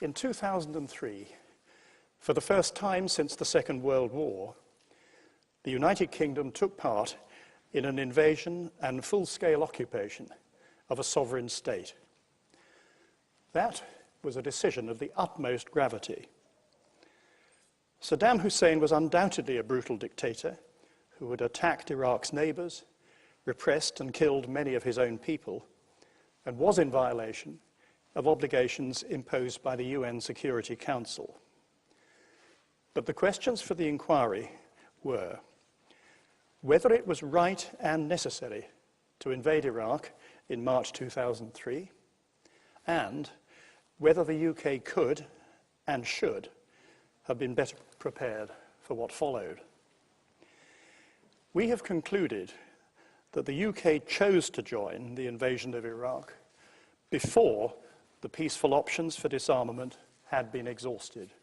In 2003, for the first time since the Second World War, the United Kingdom took part in an invasion and full-scale occupation of a sovereign state. That was a decision of the utmost gravity. Saddam Hussein was undoubtedly a brutal dictator who had attacked Iraq's neighbors, repressed and killed many of his own people, and was in violation of obligations imposed by the UN Security Council. But the questions for the inquiry were whether it was right and necessary to invade Iraq in March 2003, and whether the UK could and should have been better prepared for what followed. We have concluded that the UK chose to join the invasion of Iraq before the peaceful options for disarmament had been exhausted.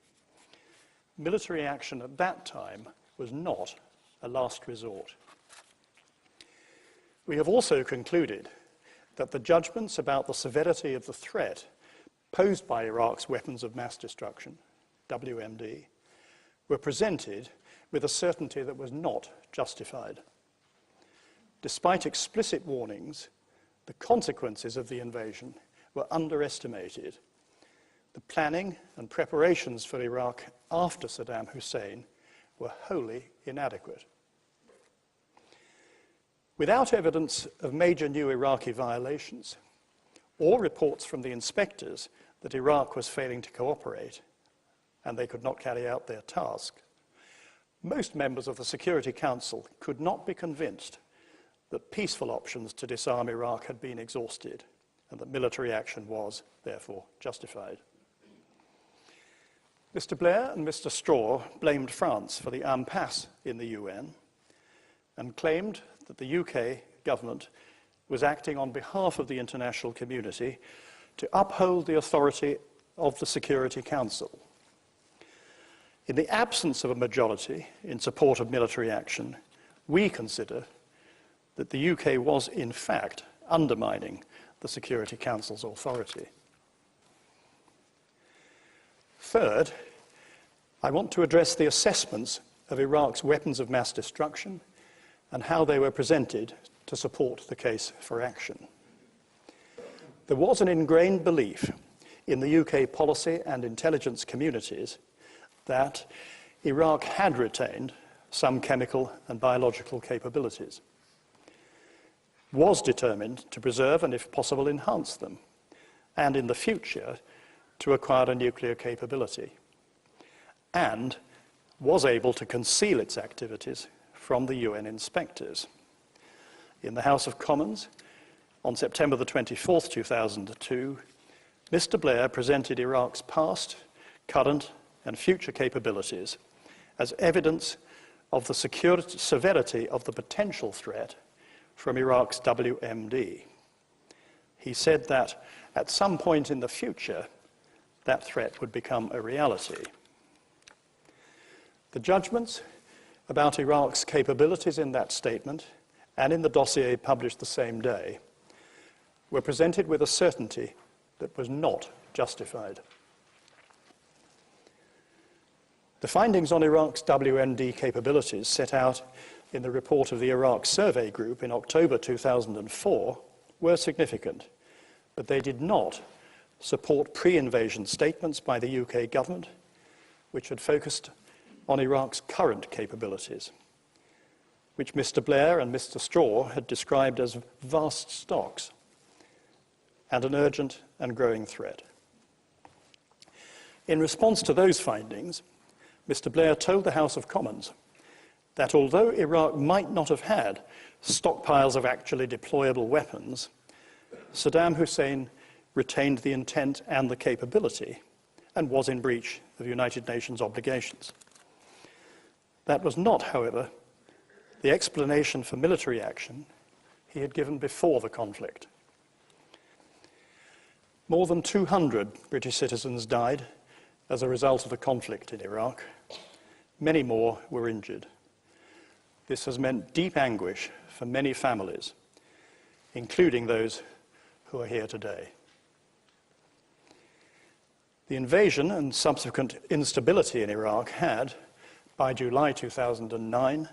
Military action at that time was not a last resort. We have also concluded that the judgments about the severity of the threat posed by Iraq's weapons of mass destruction, WMD, were presented with a certainty that was not justified. Despite explicit warnings, the consequences of the invasion were underestimated. The planning and preparations for Iraq after Saddam Hussein were wholly inadequate. Without evidence of major new Iraqi violations, or reports from the inspectors that Iraq was failing to cooperate and they could not carry out their task, most members of the Security Council could not be convinced that peaceful options to disarm Iraq had been exhausted and that military action was, therefore, justified. Mr. Blair and Mr. Straw blamed France for the impasse in the UN and claimed that the UK government was acting on behalf of the international community to uphold the authority of the Security Council. In the absence of a majority in support of military action, we consider that the UK was, in fact, undermining the Security Council's authority. Third, I want to address the assessments of Iraq's weapons of mass destruction and how they were presented to support the case for action. There was an ingrained belief in the UK policy and intelligence communities that Iraq had retained some chemical and biological capabilities, was determined to preserve and, if possible, enhance them, and in the future to acquire a nuclear capability, and was able to conceal its activities from the UN inspectors. In the House of Commons, on September the 24th, 2002, Mr. Blair presented Iraq's past, current, and future capabilities as evidence of the severity of the potential threat from Iraq's WMD. He said that at some point in the future, that threat would become a reality. The judgments about Iraq's capabilities in that statement and in the dossier published the same day were presented with a certainty that was not justified. The findings on Iraq's WMD capabilities set out in the report of the Iraq Survey Group in October 2004 were significant, but they did not support pre-invasion statements by the UK government, which had focused on Iraq's current capabilities, which Mr. Blair and Mr. Straw had described as vast stocks and an urgent and growing threat. In response to those findings, Mr. Blair told the House of Commons that although Iraq might not have had stockpiles of actually deployable weapons, Saddam Hussein retained the intent and the capability and was in breach of United Nations obligations. That was not, however, the explanation for military action he had given before the conflict. More than 200 British citizens died as a result of the conflict in Iraq. Many more were injured. This has meant deep anguish for many families, including those who are here today. The invasion and subsequent instability in Iraq had, by July 2009,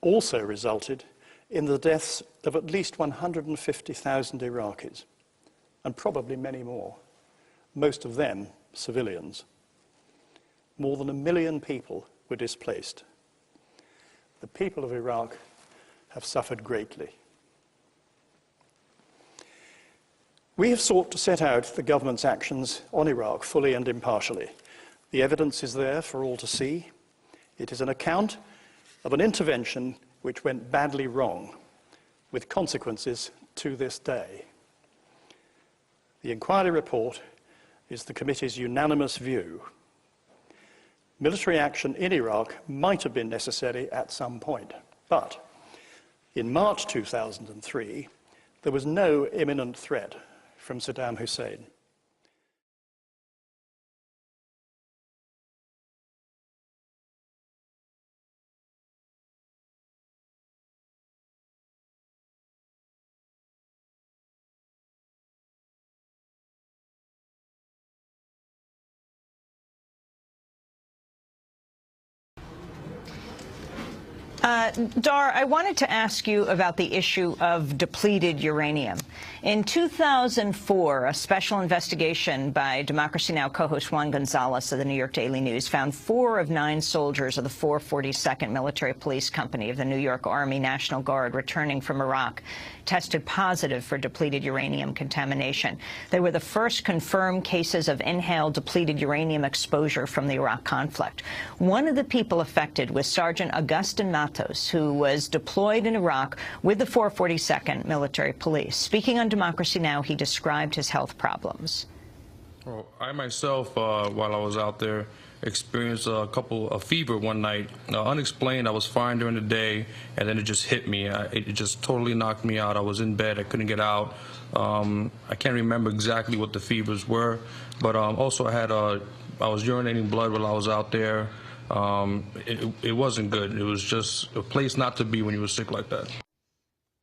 also resulted in the deaths of at least 150,000 Iraqis, and probably many more, most of them civilians. More than 1 million people were displaced. The people of Iraq have suffered greatly. We have sought to set out the government's actions on Iraq fully and impartially. The evidence is there for all to see. It is an account of an intervention which went badly wrong, with consequences to this day. The inquiry report is the committee's unanimous view. Military action in Iraq might have been necessary at some point, but in March 2003, there was no imminent threat from Saddam Hussein. Dar, I wanted to ask you about the issue of depleted uranium. In 2004, a special investigation by Democracy Now! Co-host Juan Gonzalez of the New York Daily News found 4 of 9 soldiers of the 442nd Military Police Company of the New York Army National Guard returning from Iraq tested positive for depleted uranium contamination. They were the first confirmed cases of inhaled depleted uranium exposure from the Iraq conflict. One of the people affected was Sergeant Augustin Matos, who was deployed in Iraq with the 442nd Military Police. Speaking on Democracy Now!, he described his health problems. Well, I myself, while I was out there, experienced a fever one night, unexplained. I was fine during the day, and then it just hit me. It just totally knocked me out. I was in bed. I couldn't get out. I can't remember exactly what the fevers were, but also I was urinating blood while I was out there. It wasn't good. It was just a place not to be when you were sick like that.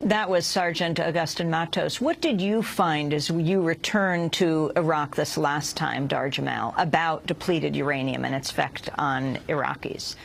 That was Sergeant Augustin Matos. What did you find as you returned to Iraq this last time, Dar Jamal, about depleted uranium and its effect on Iraqis?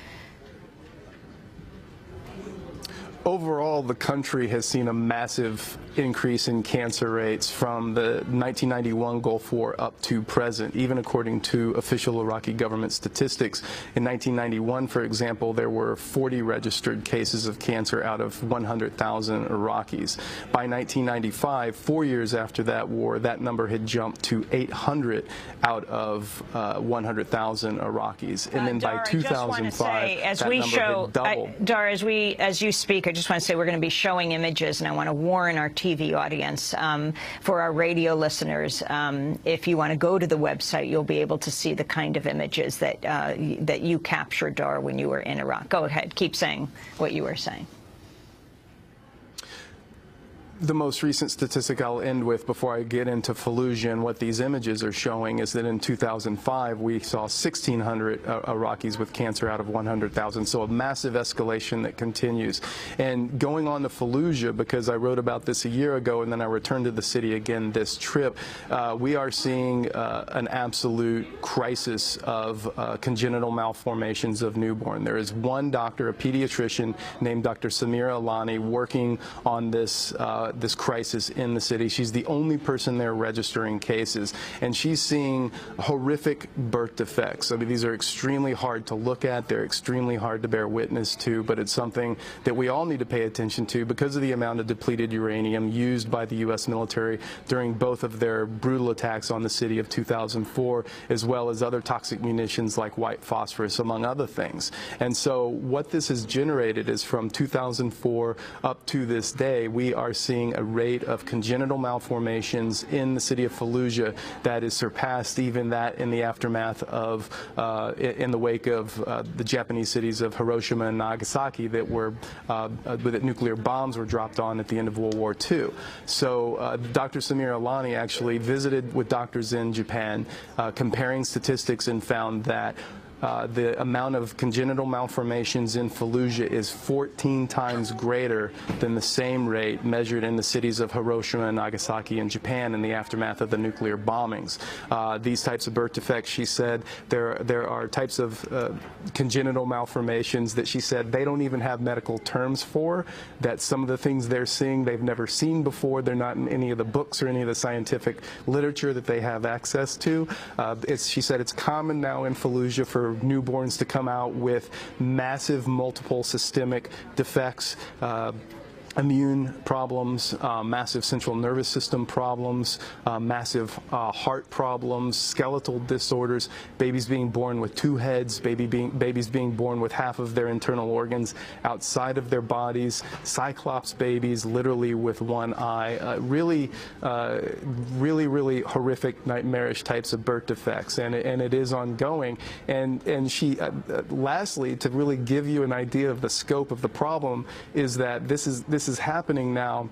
Overall, the country has seen a massive increase in cancer rates from the 1991 Gulf War up to present, even according to official Iraqi government statistics. In 1991, for example, there were 40 registered cases of cancer out of 100,000 Iraqis. By 1995, 4 years after that war, that number had jumped to 800 out of 100,000 Iraqis. And then Dar, by 2005, that number had doubled. Dar, as you speak, I just want to say we're going to be showing images, and I want to warn our TV audience, for our radio listeners, if you want to go to the website, you'll be able to see the kind of images that that you captured, Dar, when you were in Iraq. Go ahead, keep saying what you were saying. The most recent statistic I'll end with before I get into Fallujah and what these images are showing is that in 2005 we saw 1,600 Iraqis with cancer out of 100,000, so a massive escalation that continues. And going on to Fallujah, because I wrote about this a year ago and then I returned to the city again this trip, we are seeing an absolute crisis of congenital malformations of newborn. There is one doctor, a pediatrician named Dr. Samira Alani, working on this crisis in the city. She's the only person there registering cases, and she's seeing horrific birth defects. I mean, these are extremely hard to look at. They're extremely hard to bear witness to, but it's something that we all need to pay attention to because of the amount of depleted uranium used by the U.S. military during both of their brutal attacks on the city of 2004, as well as other toxic munitions like white phosphorus, among other things. And so what this has generated is from 2004 up to this day, we are seeing a rate of congenital malformations in the city of Fallujah that is surpassed even that in the aftermath of, in the wake of the Japanese cities of Hiroshima and Nagasaki that nuclear bombs were dropped on at the end of World War II. So Dr. Samira Alani actually visited with doctors in Japan, comparing statistics, and found that the amount of congenital malformations in Fallujah is 14 times greater than the same rate measured in the cities of Hiroshima and Nagasaki in Japan in the aftermath of the nuclear bombings. These types of birth defects, she said, there are types of congenital malformations that she said they don't even have medical terms for, that some of the things they're seeing they've never seen before. They're not in any of the books or any of the scientific literature that they have access to. She said it's common now in Fallujah for newborns to come out with massive multiple systemic defects, immune problems, massive central nervous system problems, massive heart problems, skeletal disorders, babies being born with two heads, babies being born with half of their internal organs outside of their bodies, cyclops babies literally with one eye, really horrific, nightmarish types of birth defects, and it is ongoing. And she, lastly, to really give you an idea of the scope of the problem, is that this is happening now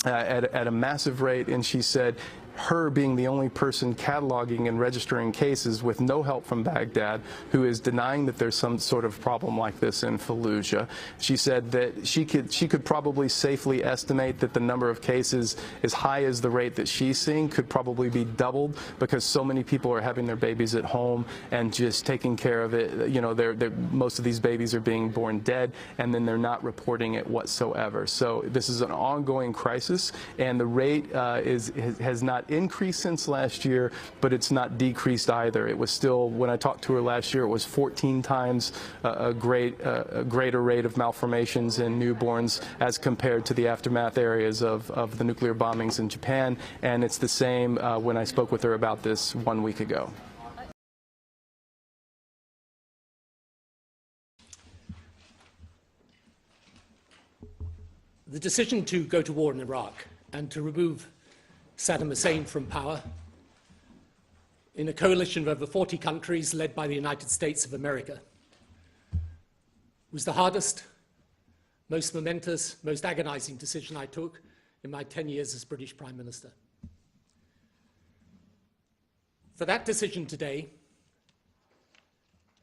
at a massive rate, and she said her being the only person cataloging and registering cases with no help from Baghdad, who is denying that there's some sort of problem like this in Fallujah. She said that she could probably safely estimate that the number of cases, as high as the rate that she's seeing, could probably be doubled, because so many people are having their babies at home and just taking care of it. You know, most of these babies are being born dead, and then they're not reporting it whatsoever. So this is an ongoing crisis, and the rate has not increased since last year, but it's not decreased either. It was still, when I talked to her last year, it was 14 times a greater rate of malformations in newborns as compared to the aftermath areas of the nuclear bombings in Japan, and it's the same when I spoke with her about this 1 week ago. The decision to go to war in Iraq and to remove Saddam Hussein from power in a coalition of over 40 countries led by the United States of America was the hardest, most momentous, most agonizing decision I took in my 10 years as British Prime Minister. For that decision today,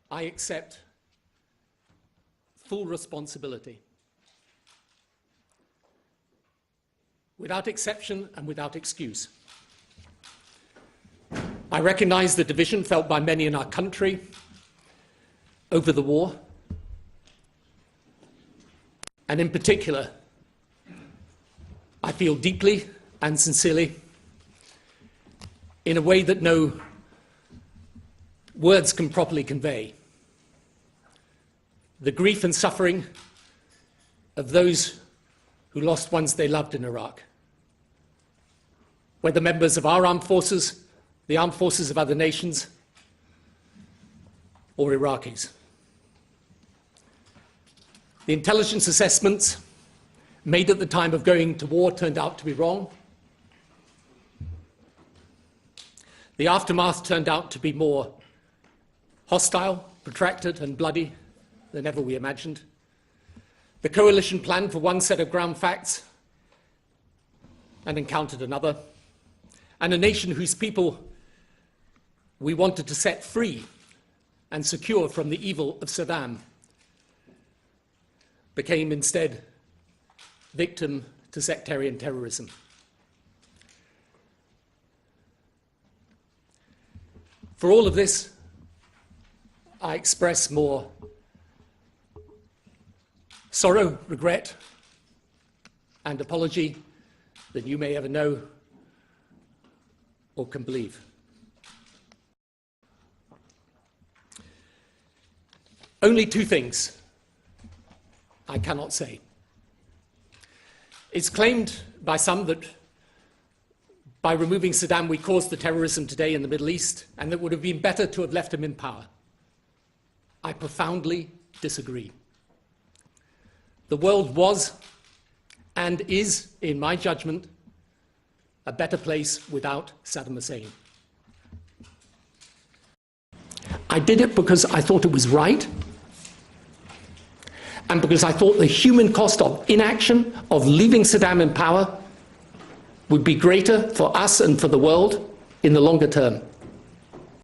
I accept full responsibility. Without exception and without excuse. I recognize the division felt by many in our country over the war, and in particular, I feel deeply and sincerely, in a way that no words can properly convey, the grief and suffering of those who lost ones they loved in Iraq, whether members of our armed forces, the armed forces of other nations, or Iraqis. The intelligence assessments made at the time of going to war turned out to be wrong. The aftermath turned out to be more hostile, protracted, and bloody than ever we imagined. The coalition planned for one set of ground facts and encountered another. And a nation whose people we wanted to set free and secure from the evil of Saddam became instead victim to sectarian terrorism. For all of this, I express more sorrow, regret, and apology than you may ever know or can believe. Only two things I cannot say. It's claimed by some that by removing Saddam we caused the terrorism today in the Middle East, and that it would have been better to have left him in power. I profoundly disagree. The world was and is, in my judgment, a better place without Saddam Hussein. I did it because I thought it was right, and because I thought the human cost of inaction, of leaving Saddam in power, would be greater for us and for the world in the longer term.